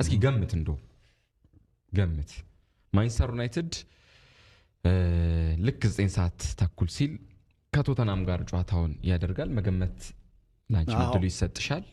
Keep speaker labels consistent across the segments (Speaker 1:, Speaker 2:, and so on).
Speaker 1: እስኪ ገምት እንደው ገምት ማንቸስተር ዩናይትድ ልክ 9 ሰዓት ተኩል ሲል ከቶተናም ጋር ጨዋታውን ያደርጋል መገመት ላንቺ ምድሉ ይሰጥሻል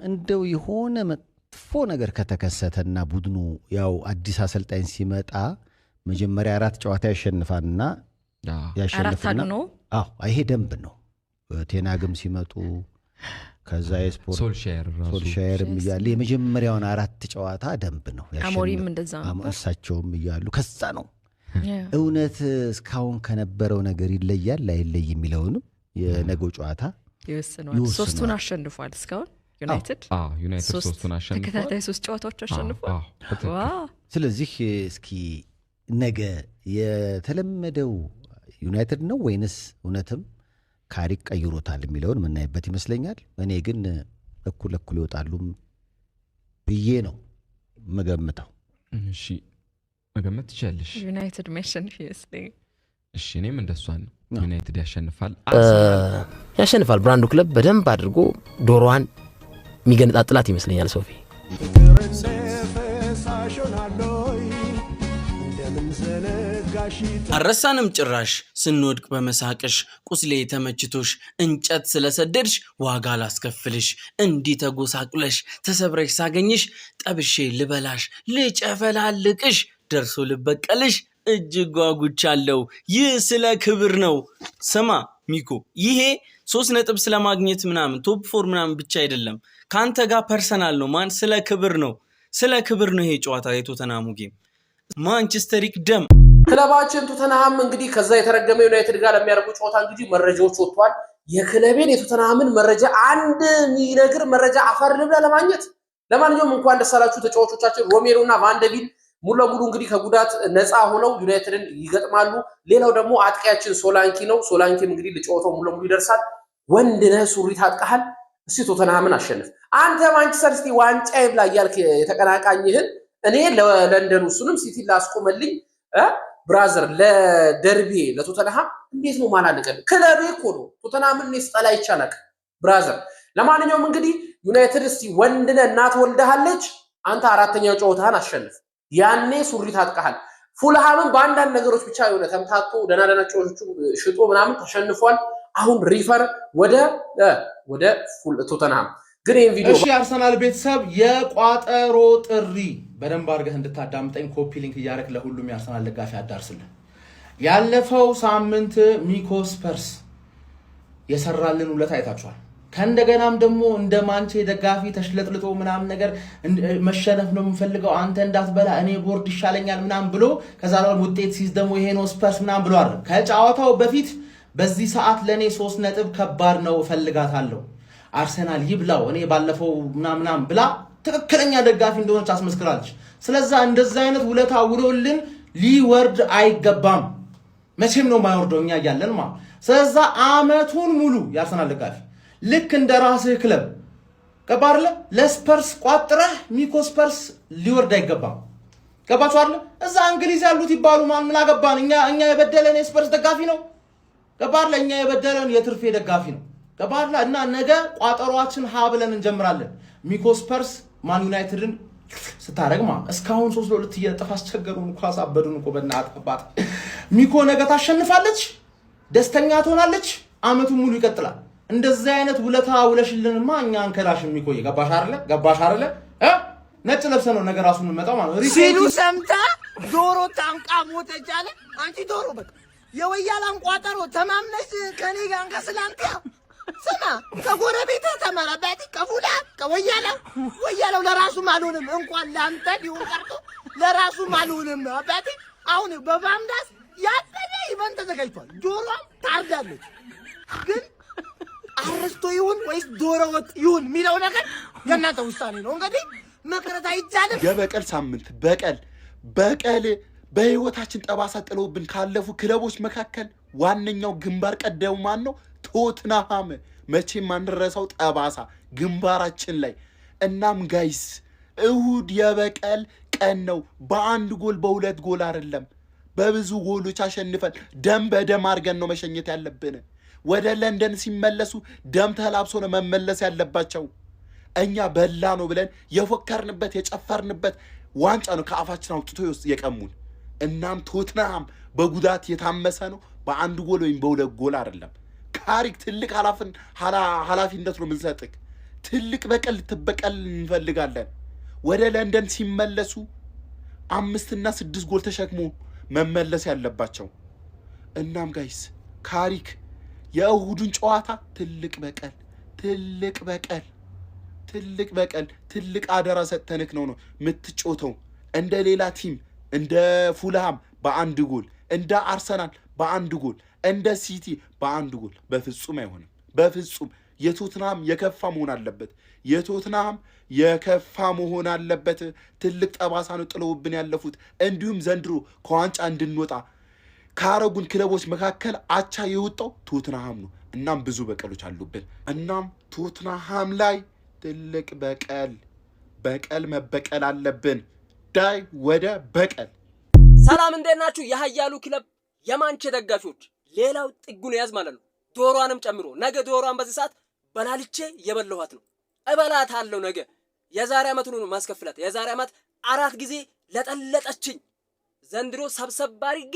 Speaker 2: እንደው የሆነ መጥፎ ነገር ከተከሰተና ቡድኑ ያው አዲስ አሰልጣኝ ሲመጣ መጀመሪያ 4 ጨዋታ ያሸንፋልና ያሸንፋልና ይሄ ደንብ ነው ቴናግም ሲመጡ ከዛ የስፖርት ሶልሻየርም ይያለ የመጀመሪያውን 4 ጨዋታ ደንብ ነው
Speaker 3: አሞሪም እንደዛ
Speaker 2: እሳቸውም ይያሉ ከዛ ነው እውነት እስካሁን ከነበረው ነገር ይለያል ላይለይ የሚለውንም የነገው ጨዋታ
Speaker 3: ይወስናል 3ቱን አሸንፏል እስካሁን ዩናይትድ
Speaker 1: ዩናይትድ 3ቱን አሸንፏል
Speaker 3: ተከታታይ 3 ጨዋታዎች አሸንፏል ዋው
Speaker 2: ስለዚህ እስኪ ነገ የተለመደው ዩናይትድ ነው ወይንስ እውነትም ካሪክ ቀይሮታል የሚለውን ምናይበት ይመስለኛል እኔ ግን እኩል ይወጣሉ ብዬ ነው መገመተው
Speaker 1: እሺ መገመት ይችላልሽ
Speaker 3: ዩናይትድ ማሸነፍ ይመስለኛል
Speaker 1: እሺ እኔም እንደሷን ዩናይትድ
Speaker 4: ያሸንፋል ብራንዱ ክለብ በደንብ አድርጎ ዶሮዋን የሚገነጣጥላት ይመስለኛል ሶፊ
Speaker 5: አረሳንም ጭራሽ ስንወድቅ በመሳቅሽ ቁስሌ ተመችቶሽ እንጨት ስለሰደድሽ ዋጋ ላስከፍልሽ እንዲ ተጎሳቁለሽ ተሰብረሽ ሳገኝሽ ጠብሼ ልበላሽ ልጨፈላልቅሽ ደርሶ ልበቀልሽ እጅግ ጓጉቻለሁ ይህ ስለ ክብር ነው ስማ ሚኮ ይሄ 3 ነጥብ ስለማግኘት ምናምን ቶፕ 4 ምናምን ብቻ አይደለም ካንተ ጋር ፐርሰናል ነው ማን ስለ ክብር ነው ይሄ ጨዋታ የቶተናሙ ጌም ማንቸስተሪክ ደም
Speaker 6: ክለባችን ቶተንሃም እንግዲህ ከዛ የተረገመ ዩናይትድ ጋር ለሚያደርጉ ጨዋታ እንግዲህ መረጃዎች ወጥቷል የክለቤን የቶተንሃምን መረጃ አንድ ሚነግር መረጃ አፈር ልብላ ለማግኘት ለማንኛውም እንኳን ደሳላችሁ ተጫዋቾቻችን ሮሜሮና ቫንደቪል ሙሉ ለሙሉ እንግዲህ ከጉዳት ነፃ ሆነው ዩናይትድን ይገጥማሉ ሌላው ደግሞ አጥቂያችን ሶላንኪ ነው ሶላንኪም እንግዲህ ለጨዋታው ሙሉ ለሙሉ ይደርሳል ወንድነህ ሱሪ ታጥቀሃል እስቲ ቶተንሃምን አሸንፍ አንተ ማንቸስተር ሲቲ ዋንጫ ይብላ ያልክ የተቀናቃኝህን እኔ ለለንደን ውስንም ሲቲ ላስቆመልኝ ብራዘር ለደርቢ ለቶተንሃም እንዴት ነው ማናለቀን ክለቤ እኮ ነው ቶተንሃምን ነስጣላ ይቻላል ብራዘር ለማንኛውም እንግዲህ ዩናይትድ እስቲ ወንድነህ እናት ወልደሃለች አንተ አራተኛው ጨዋታህን አሸንፍ ያኔ ሱሪ ታጥቀሃል ፉልሃምን በአንዳንድ ነገሮች ብቻ የሆነ ተምታቶ ደናደና ጨዋቾቹ ሽጦ ምናምን ተሸንፏል አሁን ሪፈር ወደ ቶተንሃም ግን ይሄን ቪዲዮ
Speaker 7: እሺ አርሰናል ቤተሰብ የቋጠሮ ጥሪ በደንብ አድርገህ እንድታዳምጠኝ ኮፒ ሊንክ ያረክ ለሁሉም የአርሰናል ደጋፊ አዳርስልኝ ያለፈው ሳምንት ሚኮስፐርስ የሰራልን ውለታ አይታችኋል ከእንደገናም ደግሞ እንደ ማንቼ ደጋፊ ተሽለጥልጦ ምናምን ነገር መሸነፍ ነው የምፈልገው አንተ እንዳትበላ እኔ ቦርድ ይሻለኛል ምናምን ብሎ ከዛ ደግሞ ውጤት ሲዝ ደግሞ ይሄ ነው ስፐርስ ምናምን ብሎ አይደል ከጨዋታው በፊት በዚህ ሰዓት ለኔ 3 ነጥብ ከባድ ነው ፈልጋታለሁ አርሰናል ይብላው እኔ ባለፈው ምናምን ብላ ትክክለኛ ደጋፊ እንደሆነች አስመስክራለች ስለዚህ እንደዛ አይነት ውለታ ውሎልን ሊወርድ አይገባም መቼም ነው ማይወርደውኛ ያያለን ማለት ስለዚህ አመቱን ሙሉ ያርሰናል ደጋፊ ልክ እንደ ራስህ ክለብ ገባርለ ለስፐርስ ቋጥረህ ሚኮስፐርስ ሊወርድ አይገባም ገባችሁ አይደል እዛ እንግሊዝ ያሉት ይባሉ ማን ምን አገባን እኛ የበደለን የስፐርስ ደጋፊ ነው ገባርለ እኛ የበደለን የትርፌ ደጋፊ ነው ገባርለ እና ነገ ቋጠሯችን ሀ ብለን እንጀምራለን ሚኮስፐርስ ማን ዩናይትድን ስታረግማ እስካሁን 3-2 እየጠፋ አስቸገሩን እንኳን አሳበዱን እኮ በእናትህ ሚኮ ነገ ታሸንፋለች ደስተኛ ትሆናለች አመቱ ሙሉ ይቀጥላል እንደዛ አይነት ውለታ ውለሽልንማ እኛን ከላሽ ሚኮይ ገባሽ አይደለ ነጭ ለብሰ ነው ነገር ራሱን መጣው ማለት
Speaker 8: ሲሉ ሰምታ ዶሮ ታንቃ ሞተች አለ አንቺ ዶሮ በቃ የወያላን ቋጠሮ ተማምነሽ ከኔ ጋር ከስላንቲያ ስማ ከጎረቤት ተማራባቲ ከፉላ ወያላው ለራሱ ማሉንም እንኳን ላንተ ሊሆን ቀርቶ ለራሱ ማሉንም አባቲ አሁን በባምዳስ ያጠነ ኢቨንት ተዘጋጅቷል ዶሮ ታርዳለች ግን አርስቶ ይሁን ወይስ ዶሮ ወጥ ይሁን ሚለው ነገር የእናንተ ውሳኔ ነው እንግዲህ መቅረት አይቻልም
Speaker 9: የበቀል ሳምንት በቀል በህይወታችን ጠባሳ ጥለውብን ካለፉ ክለቦች መካከል ዋነኛው ግንባር ቀደሙ ማን ነው ቶትንሃም መቼም ማንረሳው ጠባሳ ግንባራችን ላይ እናም ጋይስ እሁድ የበቀል ቀን ነው በአንድ ጎል በሁለት ጎል አይደለም በብዙ ጎሎች አሸንፈን ደም በደም አርገን ነው መሸኘት ያለብን ወደ ለንደን ሲመለሱ ደም ተላብሶ ነው መመለስ ያለባቸው እኛ በላ ነው ብለን የፎከርንበት የጨፈርንበት ዋንጫ ነው ከአፋችን አውጥቶ የቀሙን። እናም ቶትናም በጉዳት የታመሰ ነው። በአንድ ጎል ወይም በሁለት ጎል አይደለም። ካሪክ ትልቅ ኃላፊነት ነው የምንሰጥክ። ትልቅ በቀል ልትበቀል እንፈልጋለን። ወደ ለንደን ሲመለሱ 5 እና 6 ጎል ተሸክሞ መመለስ ያለባቸው። እናም ጋይስ ካሪክ የእሁዱን ጨዋታ ትልቅ በቀል ትልቅ አደራ ሰጥተንክ ነው የምትጮተው። እንደ ሌላ ቲም እንደ ፉልሃም በአንድ ጎል፣ እንደ አርሰናል በአንድ ጎል፣ እንደ ሲቲ በአንድ ጎል በፍጹም አይሆንም። በፍጹም የቶትናም የከፋ መሆን አለበት። ትልቅ ጠባሳ ነው ጥለውብን ያለፉት። እንዲሁም ዘንድሮ ከዋንጫ እንድንወጣ ካረጉን ክለቦች መካከል አቻ የወጣው ቶትናሃም ነው። እናም ብዙ በቀሎች አሉብን። እናም ቶትናሃም ላይ ትልቅ በቀል መበቀል አለብን። ዳይ ወደ በቀል።
Speaker 10: ሰላም እንዴት ናችሁ? የሀያሉ ክለብ የማንቼ ደጋፊዎች፣ ሌላው ጥጉን ያዝ ማለት ነው። ዶሮዋንም ጨምሮ ነገ ዶሮዋን በዚህ ሰዓት በላልቼ የበለኋት ነው። እበላታለሁ ነገ። የዛሬ ዓመት ነው ማስከፍላት። የዛሬ ዓመት 4 ጊዜ ለጠለጠችኝ። ዘንድሮ ሰብሰብ አድርጌ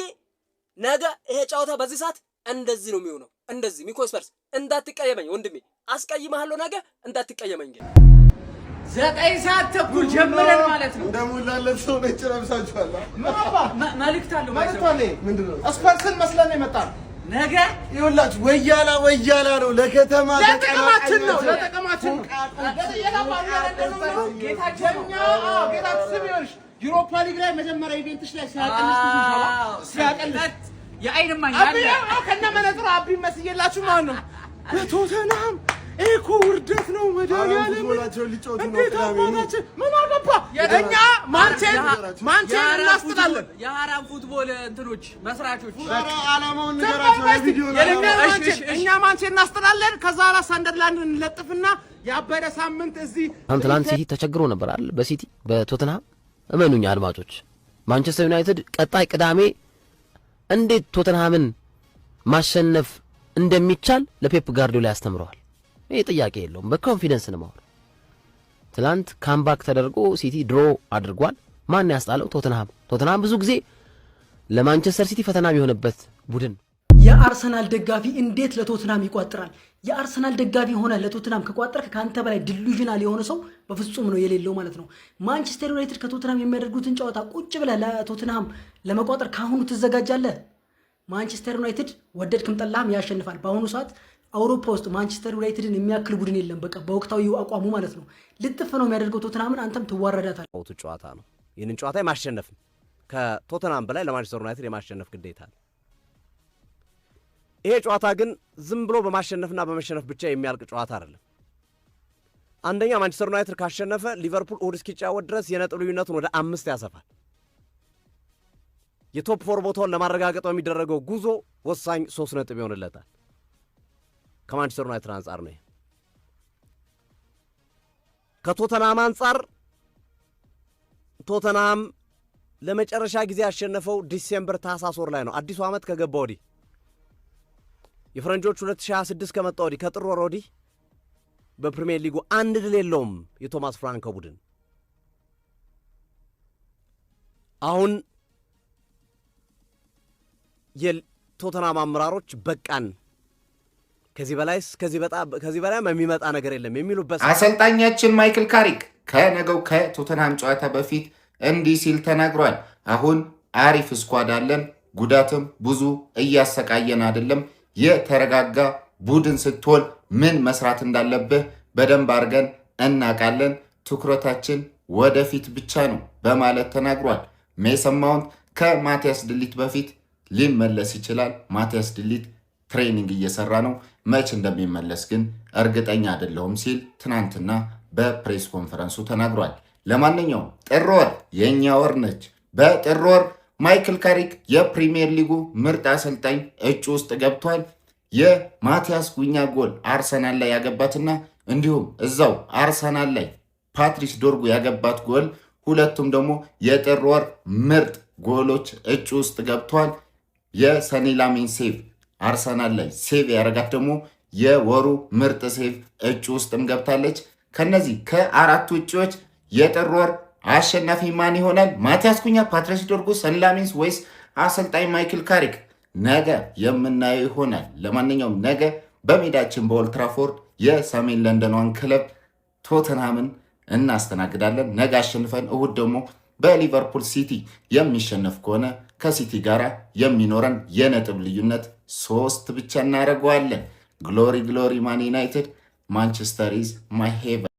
Speaker 10: ነገ ይሄ ጨዋታ በዚህ ሰዓት እንደዚህ ነው የሚሆነው። እንደዚህ ሚኮስፐርስ እንዳትቀየመኝ ወንድሜ፣ አስቀይምሃለሁ ነገ እንዳትቀየመኝ።
Speaker 8: 9 ሰዓት ተኩል ጀምረን ማለት ነው።
Speaker 9: እንደሙላለት ሰው ነጭ ለብሳችኋል።
Speaker 8: መልእክት አለው። ምንድነው? ስፐርስን መስለን የመጣን ነገ
Speaker 9: ይኸውላችሁ ወያላ ነው ለከተማ
Speaker 8: ለጥቅማችን ነው። ጌታችን ስሚዮሽ ዩሮፓ ሊግ ላይ መጀመሪያ ኢቬንትሽ ላይ ሲያቀልስ የአይንማኝ አለ ከነ መነጽሩ አቢ መስየላችሁ ማለት ነው። በቶተንሃም እኮ ውርደት ነው መድኃኒዓለም። እንዴት አባታችን ምን አገባ? እኛ ማንቼን እናስጥላለን።
Speaker 10: የሐራም ፉትቦል እንትኖች መስራቾች
Speaker 9: አላማውን ንገራቸው። ቪዲዮ
Speaker 8: እኛ ማንቼን እናስጥላለን። ከዛ ኋላ ሰንደርላንድ እንለጥፍና ያበደ ሳምንት እዚህ
Speaker 4: ትናንት ሲቲ ተቸግሮ ነበር አይደል? በሲቲ በቶተንሃም እመኑኝ አድማጮች፣ ማንቸስተር ዩናይትድ ቀጣይ ቅዳሜ እንዴት ቶተንሃምን ማሸነፍ እንደሚቻል ለፔፕ ጋርዲዮላ ያስተምረዋል። ይሄ ጥያቄ የለውም። በኮንፊደንስ ነው ማወር። ትላንት ካምባክ ተደርጎ ሲቲ ድሮ አድርጓል። ማን ያስጣለው? ቶተንሃም ብዙ ጊዜ ለማንቸስተር ሲቲ ፈተና የሆነበት ቡድን።
Speaker 11: የአርሰናል ደጋፊ እንዴት ለቶትናም ይቋጥራል? የአርሰናል ደጋፊ ሆነ ለቶትናም ከቋጠርክ ከአንተ በላይ ዲሉዥናል የሆነ ሰው በፍጹም ነው የሌለው ማለት ነው። ማንቸስተር ዩናይትድ ከቶትናም የሚያደርጉትን ጨዋታ ቁጭ ብለህ ለቶትናም ለመቋጠር ካሁኑ ትዘጋጃለህ። ማንቸስተር ዩናይትድ ወደድክም ጠላህም ያሸንፋል። በአሁኑ ሰዓት አውሮፓ ውስጥ ማንቸስተር ዩናይትድን የሚያክል ቡድን የለም። በቃ በወቅታዊ አቋሙ ማለት ነው። ልጥፍ ነው የሚያደርገው ቶትናምን። አንተም ትዋረዳታል።
Speaker 12: ጨዋታ ነው። ይህንን ጨዋታ የማሸነፍ ከቶትናም በላይ ለማንቸስተር ዩናይትድ የማሸነፍ ግዴታ ነው። ይሄ ጨዋታ ግን ዝም ብሎ በማሸነፍና በመሸነፍ ብቻ የሚያልቅ ጨዋታ አይደለም። አንደኛ ማንቸስተር ዩናይትድ ካሸነፈ ሊቨርፑል እሁድ እስኪጫወት ድረስ የነጥብ ልዩነቱን ወደ 5 ያሰፋል። የቶፕ 4 ቦታውን ለማረጋገጥ የሚደረገው ጉዞ ወሳኝ 3 ነጥብ ይሆንለታል። ከማንቸስተር ዩናይትድ አንጻር ነው። ከቶተንሃም አንጻር ቶተንሃም ለመጨረሻ ጊዜ ያሸነፈው ዲሴምበር ታህሳስ ወር ላይ ነው። አዲሱ ዓመት ከገባ ወዲህ የፈረንጆች 2026 ከመጣ ወዲህ ከጥር ወር ወዲህ በፕሪሚየር ሊጉ አንድ ድል የለውም የቶማስ ፍራንኮ ቡድን። አሁን የቶተንሃም አመራሮች በቃን፣ ከዚህ በላይ የሚመጣ ነገር የለም የሚሉበት
Speaker 13: አሰልጣኛችን ማይክል ካሪክ ከነገው ከቶተንሃም ጨዋታ በፊት እንዲህ ሲል ተናግሯል። አሁን አሪፍ ስኳድ አለን፣ ጉዳትም ብዙ እያሰቃየን አይደለም። የተረጋጋ ቡድን ስትሆን ምን መስራት እንዳለብህ በደንብ አድርገን እናውቃለን። ትኩረታችን ወደፊት ብቻ ነው በማለት ተናግሯል። ሜሰን ማውንት ከማቲያስ ድሊት በፊት ሊመለስ ይችላል። ማቲያስ ድሊት ትሬኒንግ እየሰራ ነው። መች እንደሚመለስ ግን እርግጠኛ አይደለሁም ሲል ትናንትና በፕሬስ ኮንፈረንሱ ተናግሯል። ለማንኛውም ጥር ወር የእኛ ወር ነች። በጥር ወር ማይክል ካሪክ የፕሪሚየር ሊጉ ምርጥ አሰልጣኝ እጩ ውስጥ ገብቷል። የማቲያስ ኩኛ ጎል አርሰናል ላይ ያገባትና እንዲሁም እዛው አርሰናል ላይ ፓትሪስ ዶርጉ ያገባት ጎል ሁለቱም ደግሞ የጥር ወር ምርጥ ጎሎች እጩ ውስጥ ገብቷል። የሰኒ ላሚን ሴቭ አርሰናል ላይ ሴቭ ያረጋት ደግሞ የወሩ ምርጥ ሴቭ እጩ ውስጥም ገብታለች። ከነዚህ ከአራቱ ውጪዎች የጥር ወር አሸናፊ ማን ይሆናል? ማቲያስ ኩኛ፣ ፓትሪስ ዶርጉ፣ ሰኒ ላሜንስ ወይስ አሰልጣኝ ማይክል ካሪክ? ነገ የምናየው ይሆናል። ለማንኛውም ነገ በሜዳችን በኦልድ ትራፎርድ የሰሜን ለንደኗን ክለብ ቶተንሃምን እናስተናግዳለን። ነገ አሸንፈን እሁድ ደግሞ በሊቨርፑል ሲቲ የሚሸነፍ ከሆነ ከሲቲ ጋር የሚኖረን የነጥብ ልዩነት 3 ብቻ እናደርገዋለን። ግሎሪ ግሎሪ ማን ዩናይትድ፣ ማንቸስተር ኢዝ ማይ ሄቨን።